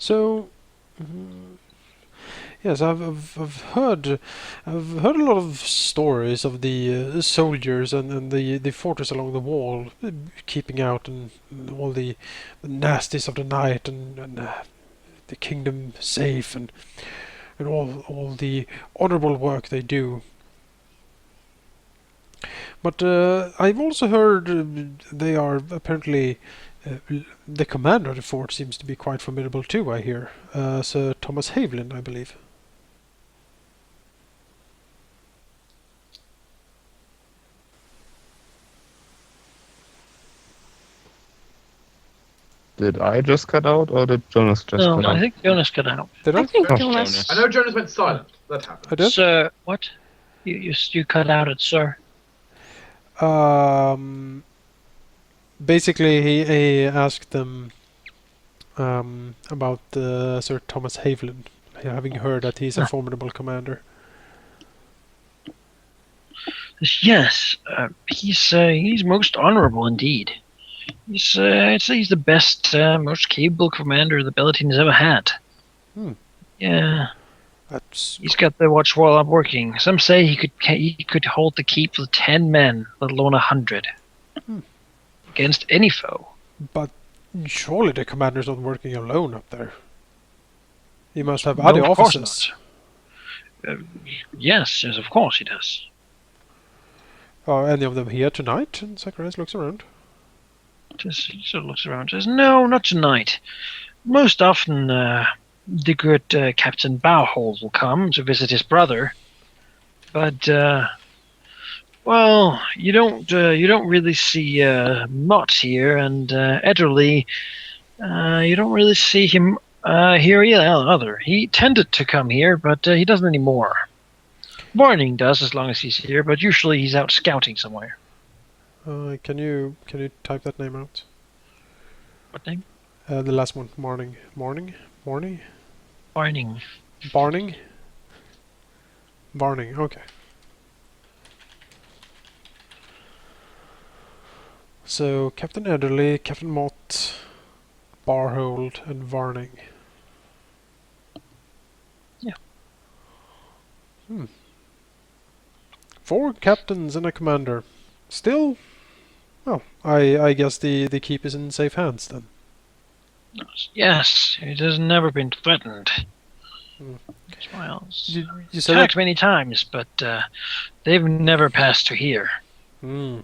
So, yes, I've heard a lot of stories of the soldiers and the fortress along the wall, keeping out and all the nasties of the night and the kingdom safe and all the honorable work they do. But I've also heard they are apparently the commander of the fort seems to be quite formidable too. I hear Sir Thomas Haviland, I believe. Did I just cut out, or did Jonas just No, cut out? I think Jonas got out. Did I? I think Oh, Jonas. I know Jonas went silent. That happened. I did. Sir, what? You cut out at sir. Basically, he asked them about Sir Thomas Haviland, having heard that he's a formidable commander. Yes, he's most honourable indeed. I'd say he's the best, most capable commander the Bellatine ever had. Yeah, he's got the watch while I'm working. Some say he could hold the keep with 10 men, let alone 100, against any foe. But surely the commander's not working alone up there. He must have other of course officers. not. Yes, of course he does. Are any of them here tonight? And Zacharias looks around. He sort of looks around and says, "No, not tonight. Most often, the good Captain Bowhold will come to visit his brother, but well, you don't really see Mott here, and Ederly, you don't really see him here either. He tended to come here, but he doesn't anymore. Warning does as long as he's here, but usually he's out scouting somewhere." Can you type that name out? What name? The last one. Morning. Warning. Barning. Okay. So Captain Ederly, Captain Mott, Barhold, and Varning. Yeah. 4 captains and a commander. Still, well, I guess the keep is in safe hands then. Yes, it has never been threatened. Well, You said attacked many times, but they've never passed to here. I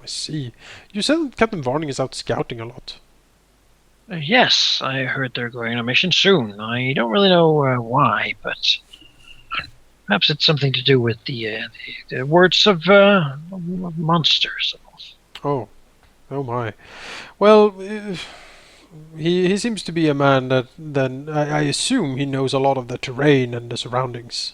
see. You said Captain Varning is out scouting a lot. Yes, I heard they're going on a mission soon. I don't really know why, but perhaps it's something to do with the words of monsters. Oh my. Well, he seems to be a man that then I assume he knows a lot of the terrain and the surroundings.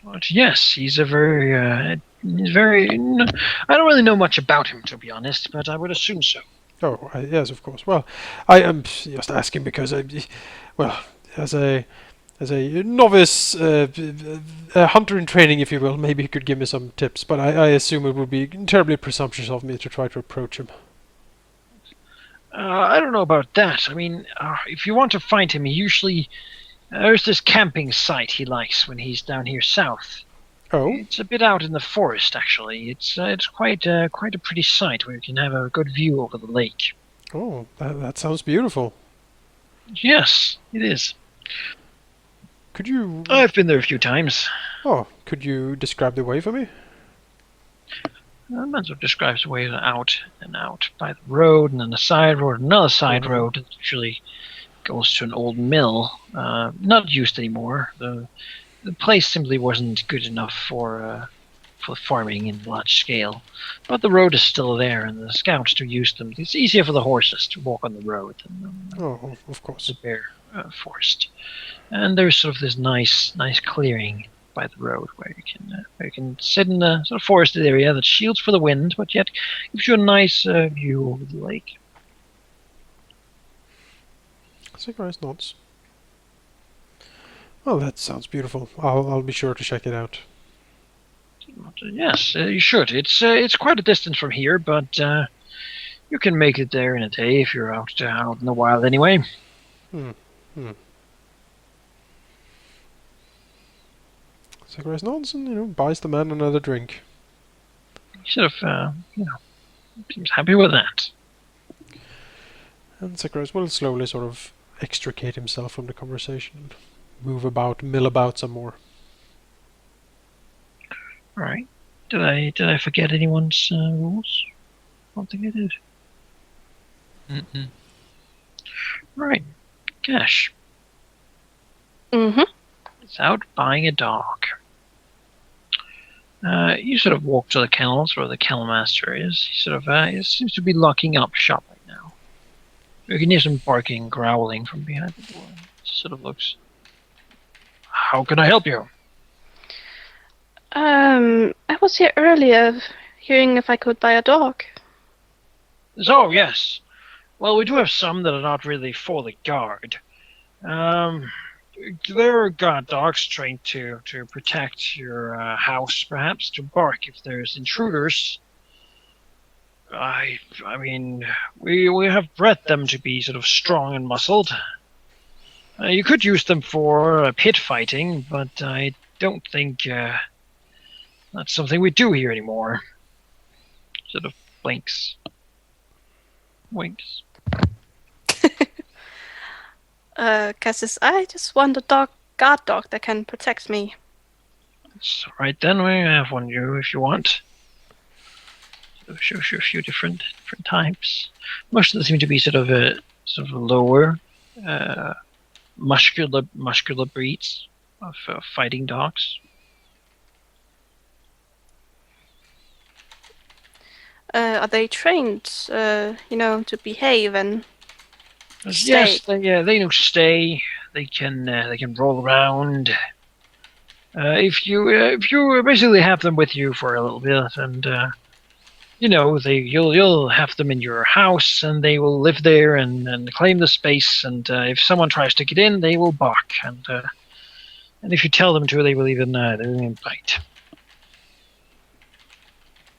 But yes, he's a very. I don't really know much about him, to be honest, but I would assume so. Oh, yes, of course. Well, I am just asking because as a novice, a hunter in training, if you will, maybe he could give me some tips. But I assume it would be terribly presumptuous of me to try to approach him. I don't know about that. I mean, if you want to find him, he usually there's this camping site he likes when he's down here south. Oh, It's a bit out in the forest, actually. It's quite a pretty site where you can have a good view over the lake. oh, that sounds beautiful. Yes, it is. Could you? I've been there a few times. Oh, could you describe the way for me? That sort of describes the way out and out by the road, and then a side road, another side road that usually goes to an old mill, not used anymore. The place simply wasn't good enough for farming in large scale, but the road is still there, and the scouts do use them. It's easier for the horses to walk on the road than Oh, of course. the bare forest. And there's sort of this nice clearing by the road where you can sit in a sort of forested area that shields for the wind, but yet gives you a nice view over the lake. Zacharias nods. Well, that sounds beautiful. I'll be sure to check it out. Yes, you should. It's quite a distance from here, but you can make it there in a day if you're out in the wild anyway. Zacharias nods and buys the man another drink. He sort of, seems happy with that. And Zacharias will slowly sort of extricate himself from the conversation and mill about some more. All right. Did I forget anyone's rules? I don't think I did. Mm-mm. Right. Kash. Mm-hmm. It's out buying a dog. You sort of walk to the kennels where the kennel master is. He seems to be locking up shop right now. You can hear some barking, growling from behind the door. He sort of looks. How can I help you? I was here earlier, hearing if I could buy a dog. Oh, yes. Well, we do have some that are not really for the guard. There are guard dogs trained to protect your house, perhaps, to bark if there's intruders. I mean, we have bred them to be sort of strong and muscled. You could use them for pit fighting, but I don't think that's something we do here anymore. Sort of blinks. Winks. Cassis, I just want a guard dog that can protect me. It's all right then. We have one you if you want. So show you a few different types. Most of them seem to be sort of lower, muscular breeds of fighting dogs. Are they trained, to behave and stay? Yes, they know stay. They can roll around. If you basically have them with you for a little bit, and you'll have them in your house, and they will live there and claim the space. And if someone tries to get in, they will bark, and if you tell them to, they will even bite.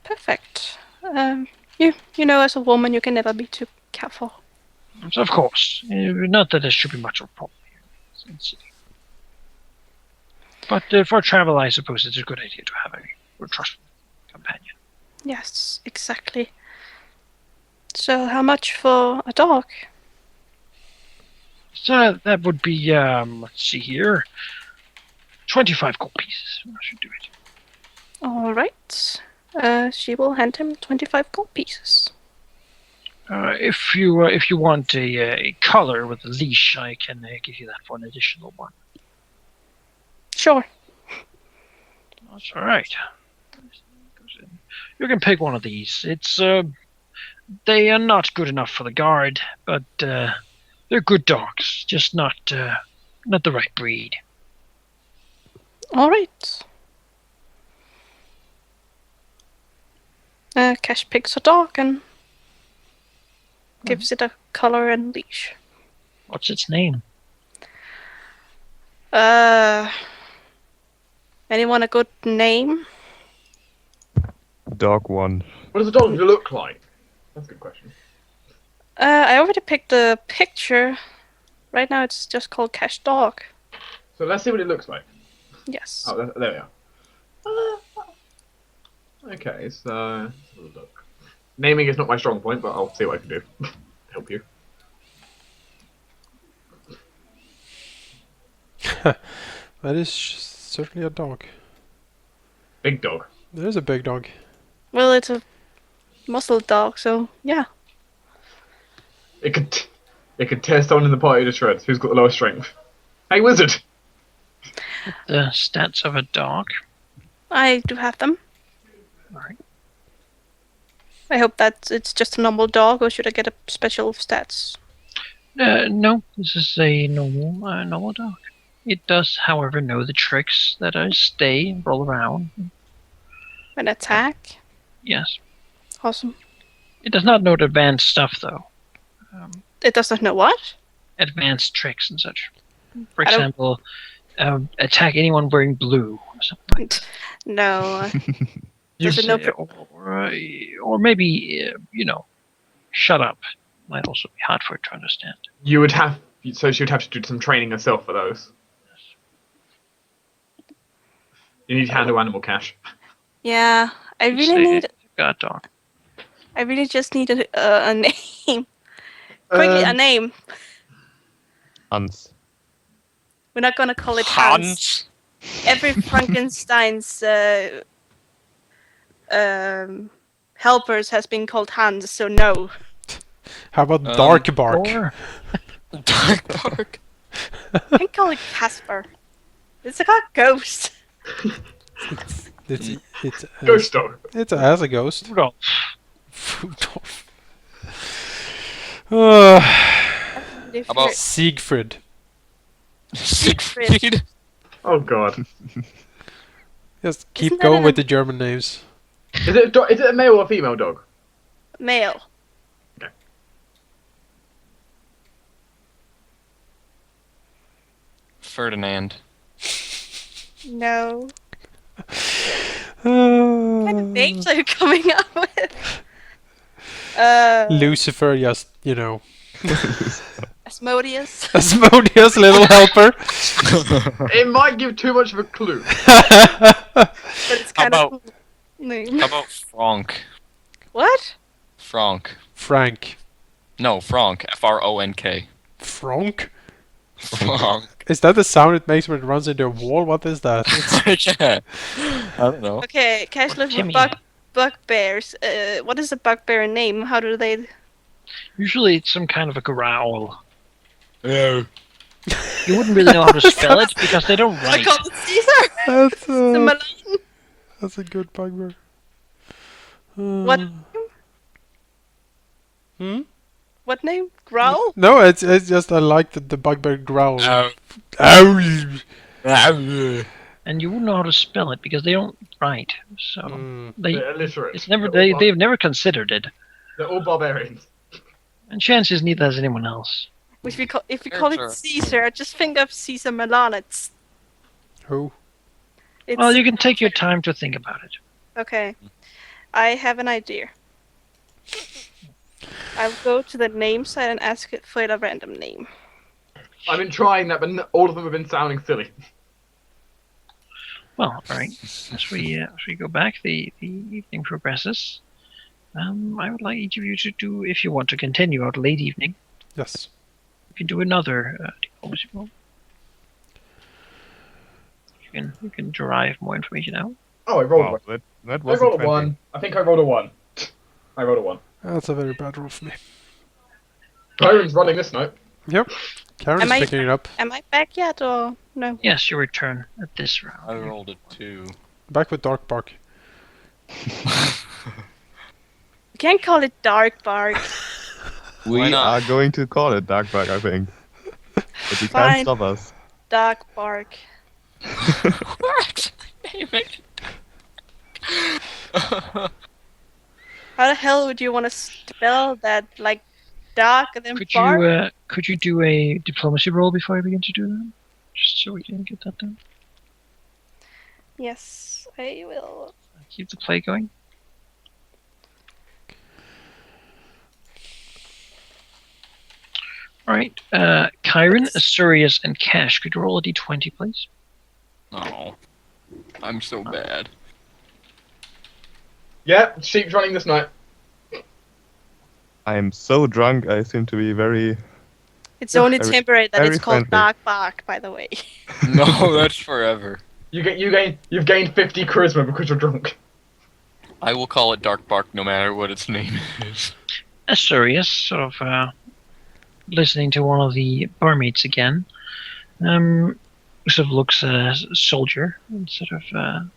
Perfect. As a woman, you can never be too careful. So of course, not that there should be much of a problem here. But for travel, I suppose it's a good idea to have a trustworthy companion. Yes, exactly. So, how much for a dog? So that would be, let's see here, 25 gold pieces. That should do it. All right. She will hand him 25 gold pieces. If you want a collar with a leash, I can give you that for an additional one. Sure. That's all right. You can pick one of these. It's they are not good enough for the guard, but they're good dogs, just not the right breed. All right. Kash picks a dog and gives it a collar and leash. What's its name? Anyone a good name? Dog one. What does the dog look like? That's a good question. I already picked a picture. Right now it's just called Kash Dog. So let's see what it looks like. Yes. Oh, there we are. Okay, so let's have a look. Naming is not my strong point, but I'll see what I can do to help you. That is certainly a dog. Big dog. There is a big dog. Well, it's a muscle dog, so yeah. It could tear someone in the party to shreds. Who's got the lowest strength? Hey, wizard! The stats of a dog. I do have them. All right. I hope that it's just a normal dog, or should I get a special stats? No, this is a normal dog. It does, however, know the tricks that are stay and roll around. An attack? Yes. Awesome. It does not know the advanced stuff, though. It does not know what? Advanced tricks and such. For I don't- example, attack anyone wearing blue or something like that. No. You Does it know say, or maybe, shut up. Might also be hard for it to understand. You would have So she would have to do some training herself for those. You need to handle animal cash. Yeah, I You really say need. guard dog. I really just need a name. Quickly, a name. Hans. We're not gonna call it Hans. Hans. Every Frankenstein's helpers has been called Hans, so no. How about Dark Bark? Or Dark Bark. I can call it Casper. It's like a ghost. It's Ghost dog. It's as a ghost. Rudolph. Rudolph. If About- you're- Siegfried. Siegfried. Oh god. Just keep Isn't that going an- with the German names. Is it a male or female dog? male. Ferdinand. No. What kind of names are you coming up with? Lucifer, just, you know. Asmodeus. Asmodeus, little helper. It might give too much of a clue. But it's kind about- of cool name. How about Frank? What? Frank. Frank. No, Frank. F-R-O-N-K. Frank? Frank. Is that the sound it makes when it runs into a wall? What is that? Yeah. I don't know. Okay, Cash lives with Timmy. bugbears. What is a bugbear name? How do they? Usually it's some kind of a growl. No. You wouldn't really know how to spell it because they don't I write. call it Caesar. That's, The Milan. that's a good bugbear. What? Hmm? What name? Growl? No, it's just I like the bugbear growl. Oh. Ow. And you wouldn't know how to spell it because they don't write. So they They're illiterate. it's never They're all they've never considered it. They're all barbarians. And chances neither has anyone else. If we call Sure. it Caesar, just think of Caesar Milan. It's Who? Well, you can take your time to think about it. okay. I have an idea. I'll go to the name site and ask it for a random name. I've been trying that, but all of them have been sounding silly. Well, all right. As we go back, the evening progresses. I would like each of you to do, if you want to continue out late evening, Yes. you can do another diplomacy roll. You can derive more information out. Oh, I rolled Wow, one. that I was rolled a 20. 1. I think I rolled a 1. I rolled a 1. That's a very bad roll for me. Cairen's running this night. Yep. Karen's Am I- picking it up. Am I back yet or no? Yes, your return at this round. I rolled a 2. Back with Dark Bark. You can't call it Dark Bark. We Why not? are going to call it Dark Bug, I think. But you Fine. can't stop us. Dark Bark. We're actually naming How the hell would you want to spell that? Like dark and then bark? Could you do a diplomacy roll before I begin to do that? Just so we can get that done. Yes, I will. Keep the play going. Alright, Cairen, Azureus, and Kash, could you roll a d20, please? Oh. I'm so bad. Yeah, Sheep's running this night. I am so drunk, I seem to be very... It's only very- temporary that very it's called friendly. Dark Bark, by the way. No, that's forever. You've gained 50 charisma because you're drunk. I will call it Dark Bark no matter what its name is. Azureus, sort of listening to one of the barmaids again, sort of looks a soldier and sort of,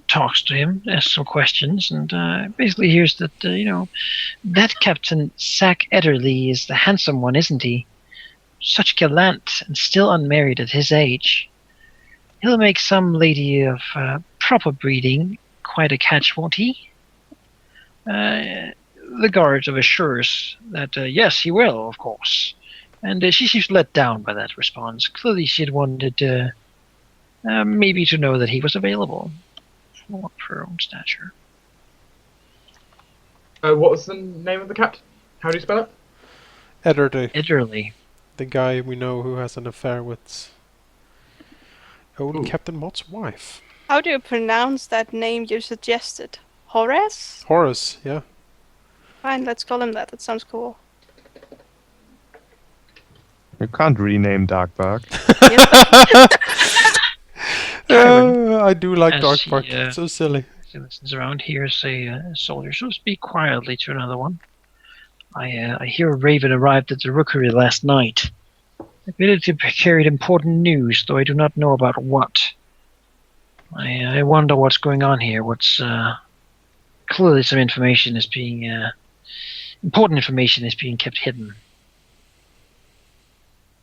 talks to him, asks some questions, and basically hears that, that Captain Zach Ederly is the handsome one, isn't he? Such gallant and still unmarried at his age. He'll make some lady of proper breeding quite a catch, won't he? The guard assures that yes, he will, of course. And she seems let down by that response. Clearly she had wanted maybe to know that he was available for her own stature. What was the name of the captain? How do you spell it? Ederly, Ederly. the guy we know who has an affair with old Ooh. Captain Mott's wife. How do you pronounce that name you suggested? Horace? Horace, yeah. Fine, let's call him that. That sounds cool. You can't rename Darkbark. I do like as Darkbark. he, It's so silly. He listens around, hears a soldier, so speak quietly to another one. I hear a raven arrived at the rookery last night. I believe it carried important news, though I do not know about what. I wonder what's going on here. What's clearly some information is being important information is being kept hidden.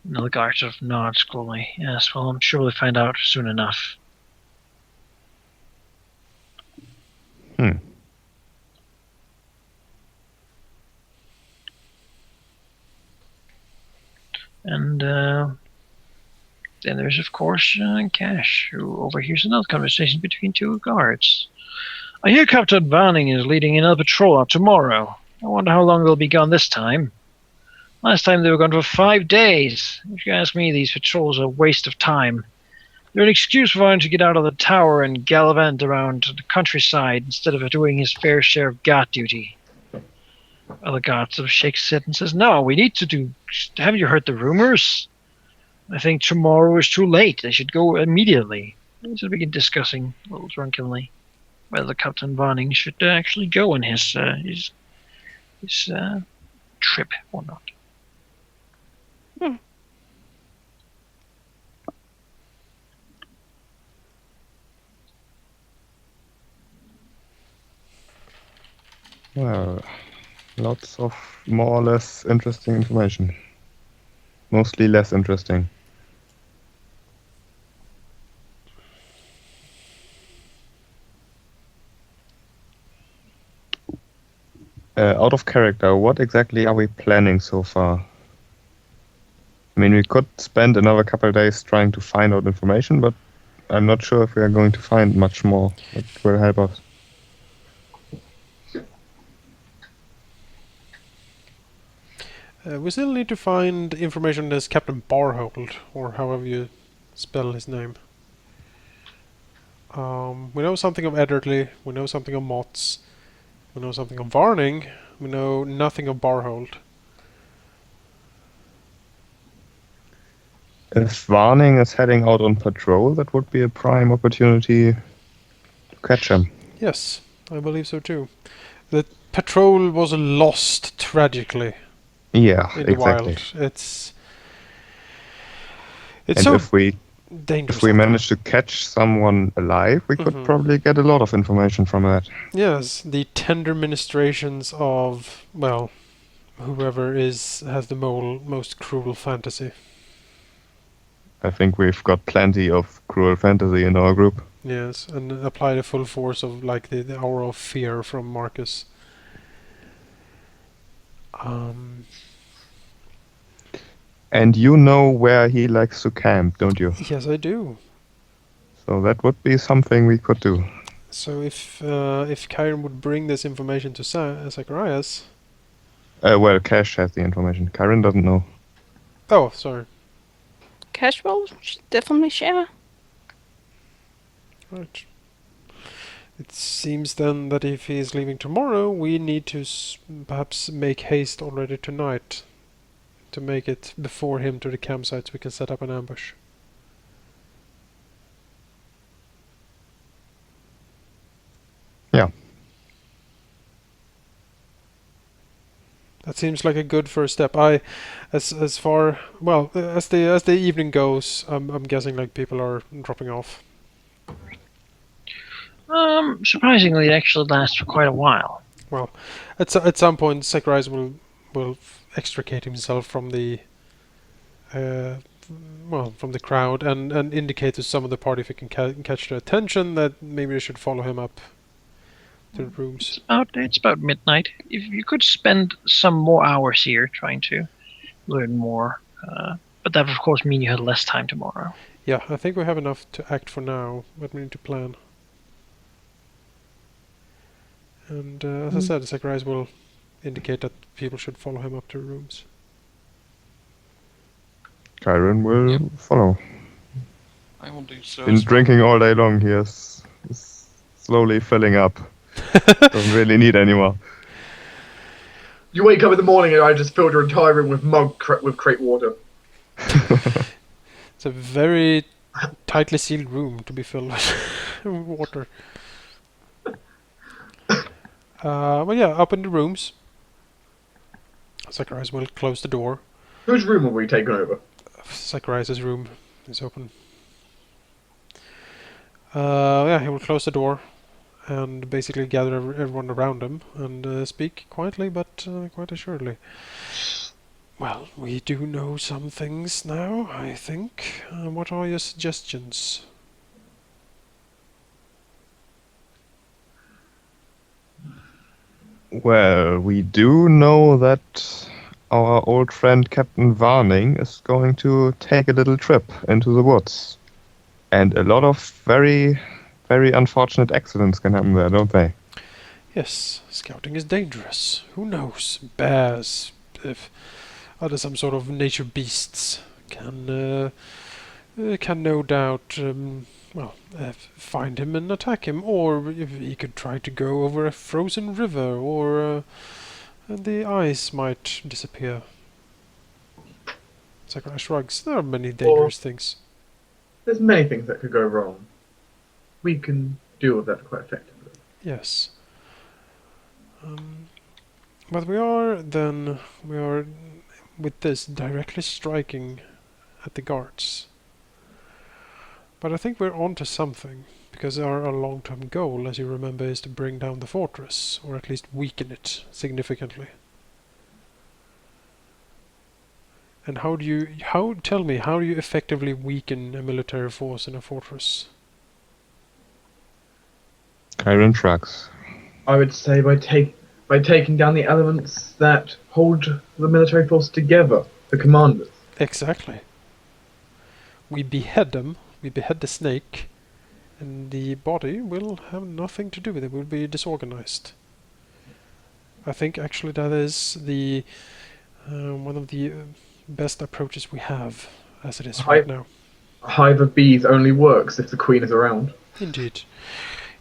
Another guard sort of nods coolly. Yes, well, I'm sure we'll find out soon enough. And then there's, of course, Kash, who overhears another conversation between two guards. I hear Captain Vanning is leading another patrol out tomorrow. I wonder how long they'll be gone this time. Last time they were gone for 5 days. If you ask me, these patrols are a waste of time. They're an excuse for one to get out of the tower and gallivant around the countryside instead of doing his fair share of guard duty. Other guards sort of shakes his head and says, no, we need to do... Haven't you heard the rumors? I think tomorrow is too late. They should go immediately. And so we begin discussing, a little drunkenly, whether Captain Vanning should actually go on his trip or not. Well, lots of more or less interesting information. Mostly less interesting. Out of character, what exactly are we planning so far? I mean, we could spend another couple of days trying to find out information, but I'm not sure if we are going to find much more that will help us. We still need to find information on this Captain Barhold, or however you spell his name. We know something of Ederly, we know something of Mott's, we know something of Varning, we know nothing of Barhold. If Varning is heading out on patrol, that would be a prime opportunity to catch him. Yes, I believe so too. The patrol was lost tragically. Yeah, In the exactly. wild. It's And so if we dangerous. manage to catch someone alive, we could probably get a lot of information from that. Yes, the tender ministrations of, well, whoever has the most cruel fantasy. I think we've got plenty of cruel fantasy in our group. Yes, and apply the full force of like the aura of fear from Marcus. And you know where he likes to camp, don't you? Yes, I do. So that would be something we could do. So if Cairen would bring this information to Zacharias... Well, Kash has the information. Cairen doesn't know. Oh, sorry. Kash will definitely share. Right. It seems then that if he is leaving tomorrow, we need to perhaps make haste already tonight to make it before him to the campsite so we can set up an ambush. Yeah. That seems like a good first step. As the evening goes, I'm guessing like people are dropping off. Surprisingly, it actually lasts for quite a while. Well, at some point, Zacharias will extricate himself from the from the crowd and indicate to some of the party if he can catch their attention that maybe they should follow him up to the rooms. It's about midnight. If you could spend some more hours here trying to learn more, but that would of course mean you had less time tomorrow. Yeah, I think we have enough to act for now, but we need to plan. And as I said, Zacharias will indicate that people should follow him up to the rooms. Cairen will Yep. follow. I will do so. Been as well. drinking all day long. He's slowly filling up. Doesn't really need any more. You wake up in the morning and I just filled your entire room with with crate water. It's a very tightly sealed room to be filled with water. Well, yeah, up in the rooms. Zacharias will close the door. Whose room will we take over? Zacharias' room is open. Yeah, he will close the door and basically gather everyone around him and speak quietly but quite assuredly. Well, we do know some things now, I think. What are your suggestions? Well, we do know that our old friend Captain Varning is going to take a little trip into the woods. And a lot of very, very unfortunate accidents can happen there, don't they? Yes, scouting is dangerous. Who knows? Bears, if other some sort of nature beasts can no doubt find him and attack him, or if he could try to go over a frozen river, or the ice might disappear. Sakura shrugs. There are many dangerous things. There's many things that could go wrong. We can deal with that quite effectively. Yes. But we are with this directly striking at the guards. But I think we're onto something, because our long-term goal, as you remember, is to bring down the fortress, or at least weaken it significantly. And tell me, how do you effectively weaken a military force in a fortress? Cairen shrugs. I would say by taking down the elements that hold the military force together, the commanders. Exactly. We behead them, we behead the snake, and the body will have nothing to do with it, will be disorganized. I think actually that is the one of the best approaches we have, as it is right now. A hive of bees only works if the queen is around. Indeed.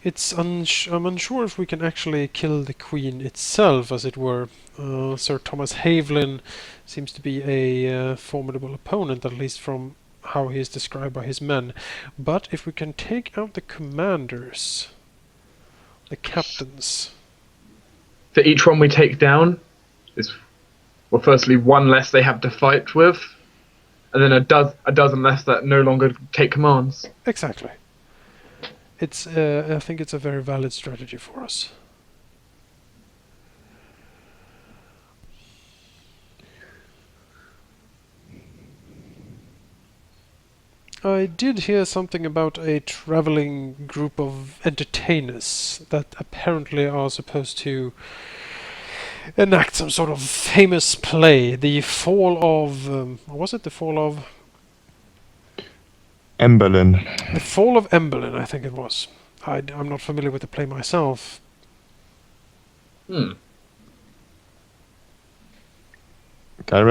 I'm unsure if we can actually kill the queen itself, as it were. Sir Thomas Havelin seems to be a formidable opponent, at least from how he is described by his men. But if we can take out the commanders, the captains... For each one we take down, is firstly one less they have to fight with, and then a dozen less that no longer take commands. Exactly. I think it's a very valid strategy for us. I did hear something about a traveling group of entertainers that apparently are supposed to enact some sort of famous play. The Fall of... was it the Fall of... Emberlin. The Fall of Emberlin, I think it was. I'm not familiar with the play myself. Cairen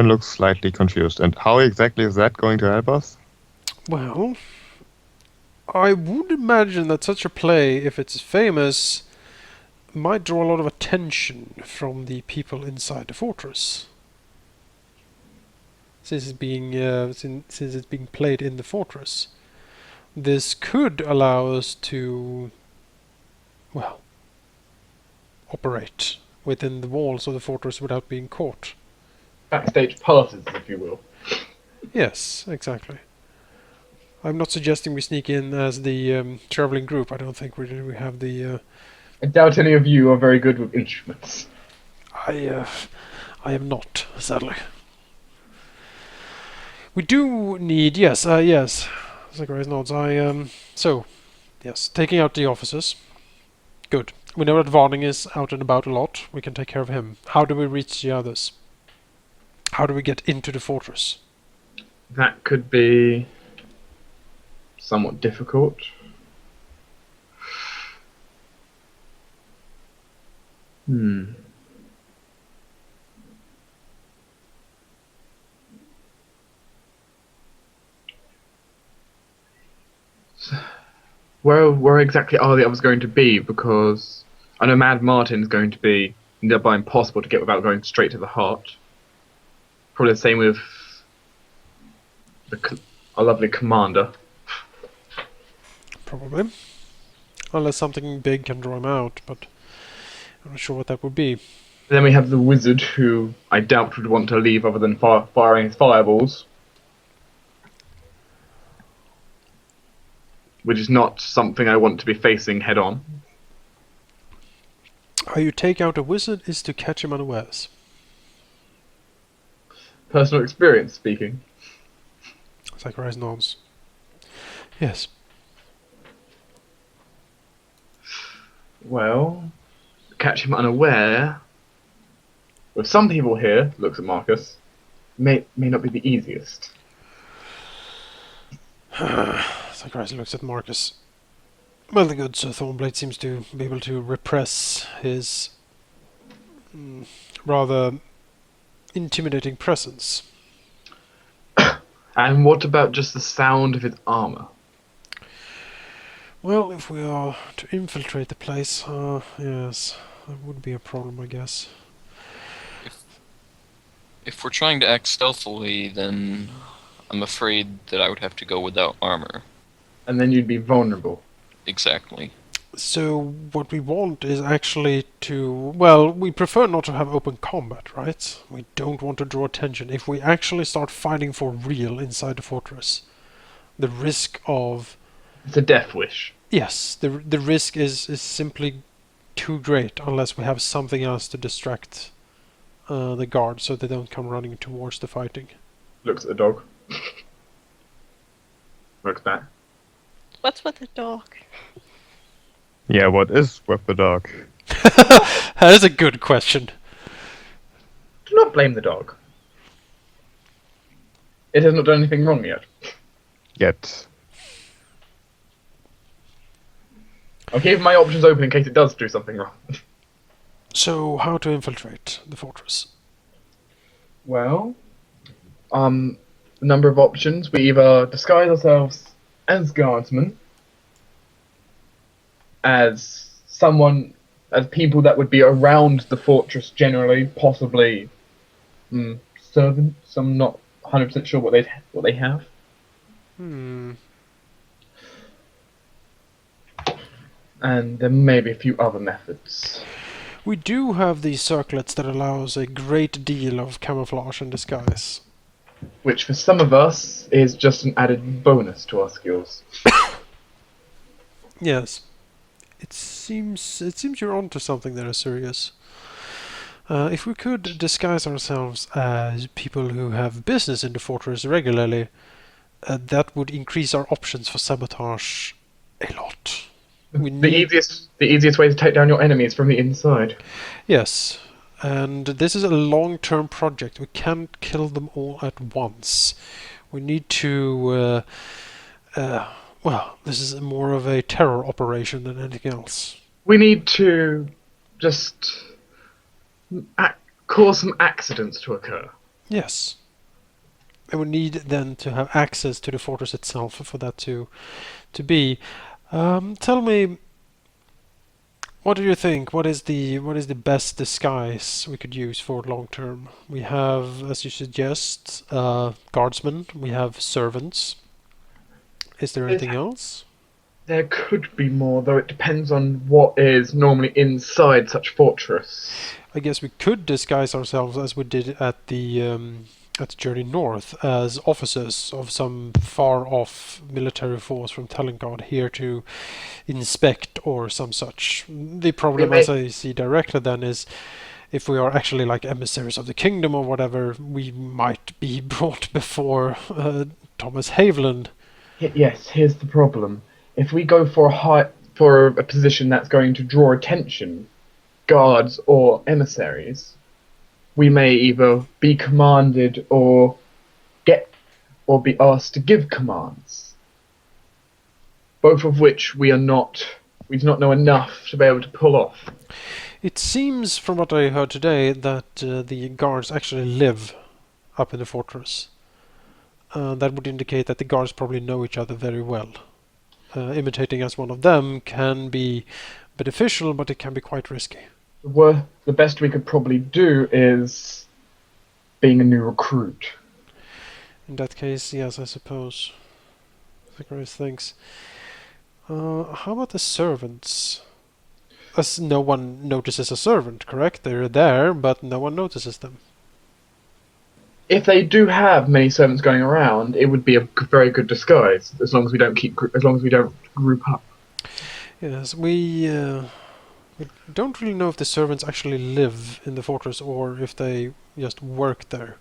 looks slightly confused. And how exactly is that going to help us? Well, I would imagine that such a play, if it's famous, might draw a lot of attention from the people inside the fortress. Since it's being played in the fortress. This could allow us to, well, operate within the walls of the fortress without being caught. Backstage passes, if you will. Yes, exactly. I'm not suggesting we sneak in as the traveling group. I don't think we have the... I doubt any of you are very good with instruments. I am not, sadly. We do need... Yes. Zacharias nods. So, yes, taking out the officers. Good. We know that Varning is out and about a lot. We can take care of him. How do we reach the others? How do we get into the fortress? That could be somewhat difficult. Where exactly are the others going to be? Because I know Mad Martin's going to be nearby impossible to get without going straight to the heart. Probably the same with our lovely commander. Probably. Unless something big can draw him out, but I'm not sure what that would be. Then we have the wizard, who I doubt would want to leave other than firing his fireballs. Which is not something I want to be facing head on. How you take out a wizard is to catch him unawares. Personal experience speaking. Zacharias nods. Yes. Well, catch him unaware. With some people here, looks at Marcus, may not be the easiest. Zacharias looks at Marcus. Well, the good Sir Thornblade seems to be able to repress his rather intimidating presence. And what about just the sound of his armor? Well, if we are to infiltrate the place, yes, that would be a problem, I guess. If we're trying to act stealthily, then I'm afraid that I would have to go without armor. And then you'd be vulnerable. Exactly. So what we want is actually to... Well, we prefer not to have open combat, right? We don't want to draw attention. If we actually start fighting for real inside the fortress, the risk of... It's a death wish. Yes, the risk is simply too great unless we have something else to distract the guards so they don't come running towards the fighting. Looks at the dog. Looks back. What's with the dog? Yeah, what is with the dog? That is a good question. Do not blame the dog. It has not done anything wrong yet. Yet. I'll keep my options open in case it does do something wrong. So, how to infiltrate the fortress? Well, a number of options. We either disguise ourselves as guardsmen, as people that would be around the fortress generally, possibly servants. I'm not 100% sure what they have. And there may be a few other methods. We do have these circlets that allows a great deal of camouflage and disguise. Which for some of us is just an added bonus to our skills. Yes. It seems you're onto something there, Azureus. If we could disguise ourselves as people who have business in the fortress regularly, that would increase our options for sabotage a lot. The easiest way to take down your enemies from the inside. Yes, and this is a long-term project. We can't kill them all at once. We need to... well, this is more of a terror operation than anything else. We need to just cause some accidents to occur. Yes. And we need then to have access to the fortress itself for that to be. Tell me, what do you think? What is the best disguise we could use for long term? We have, as you suggest, guardsmen. We have servants. Is there anything else? There could be more, though it depends on what is normally inside such fortress. I guess we could disguise ourselves as we did at the Journey North as officers of some far-off military force from Telengard here to inspect or some such. The problem, as I see directly then, is if we are actually like emissaries of the kingdom or whatever, we might be brought before Thomas Haviland. Yes, here's the problem. If we go for a position that's going to draw attention, guards or emissaries, we may either be commanded or be asked to give commands. Both of which we do not know enough to be able to pull off. It seems, from what I heard today, that the guards actually live up in the fortress. That would indicate that the guards probably know each other very well. imitating as one of them can be beneficial, but it can be quite risky. The best we could probably do is being a new recruit. In that case, yes, I suppose. Zacharias thinks. How about the servants? As no one notices a servant, correct? They're there, but no one notices them. If they do have many servants going around, it would be a very good disguise, as long as we don't group up. Yes, we don't really know if the servants actually live in the fortress or if they just work there.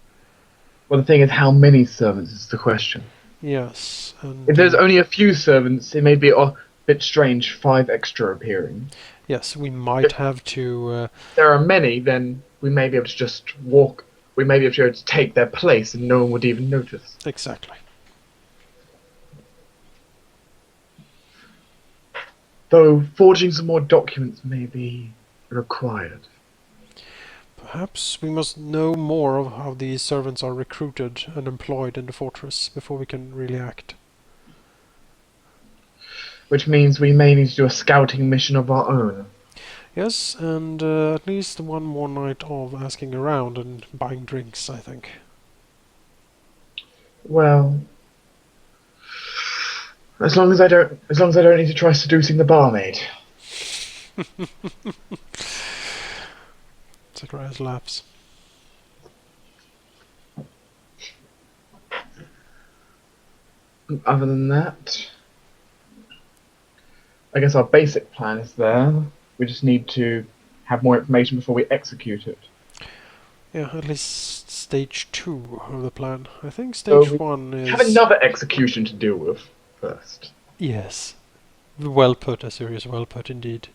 Well, the thing is, how many servants is the question. Yes, and If there's only a few servants, it may be a bit strange, 5 extra appearing. yes, we might have to. If there are many, then we may be able to just walk. We may be able to take their place, and no one would even notice. Exactly. Though forging some more documents may be required. Perhaps we must know more of how these servants are recruited and employed in the fortress before we can really act. Which means we may need to do a scouting mission of our own. Yes, and at least one more night of asking around and buying drinks, I think. Well, as long as I don't need to try seducing the barmaid. Zacharias laughs. Other than that, I guess our basic plan is there. We just need to have more information before we execute it. Yeah, at least stage 2 of the plan. I think stage 1 is... have another execution to deal with first. Yes. Well put, Azureus, well put indeed.